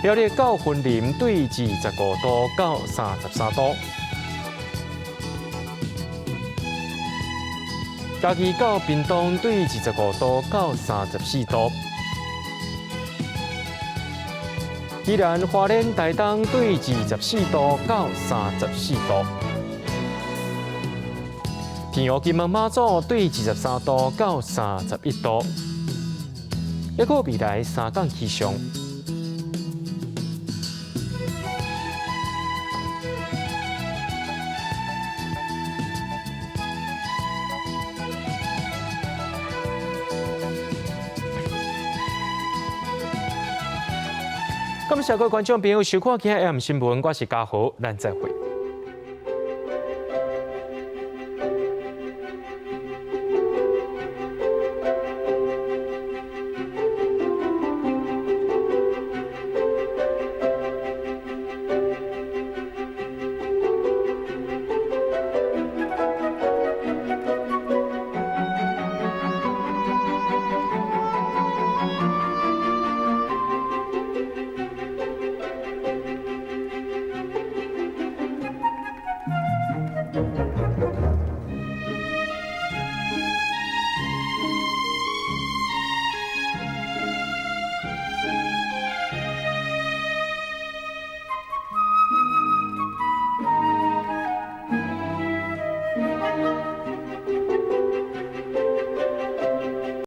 [SPEAKER 1] 苗栗到云林对25度到33度，嘉义到屏东对25度到34度，宜兰花莲台东对24度到34度。天后金门马祖对23度到31度，还有未来3天气象。感谢各位观众朋友收看今日 AM 新闻，我是嘉豪，咱再会。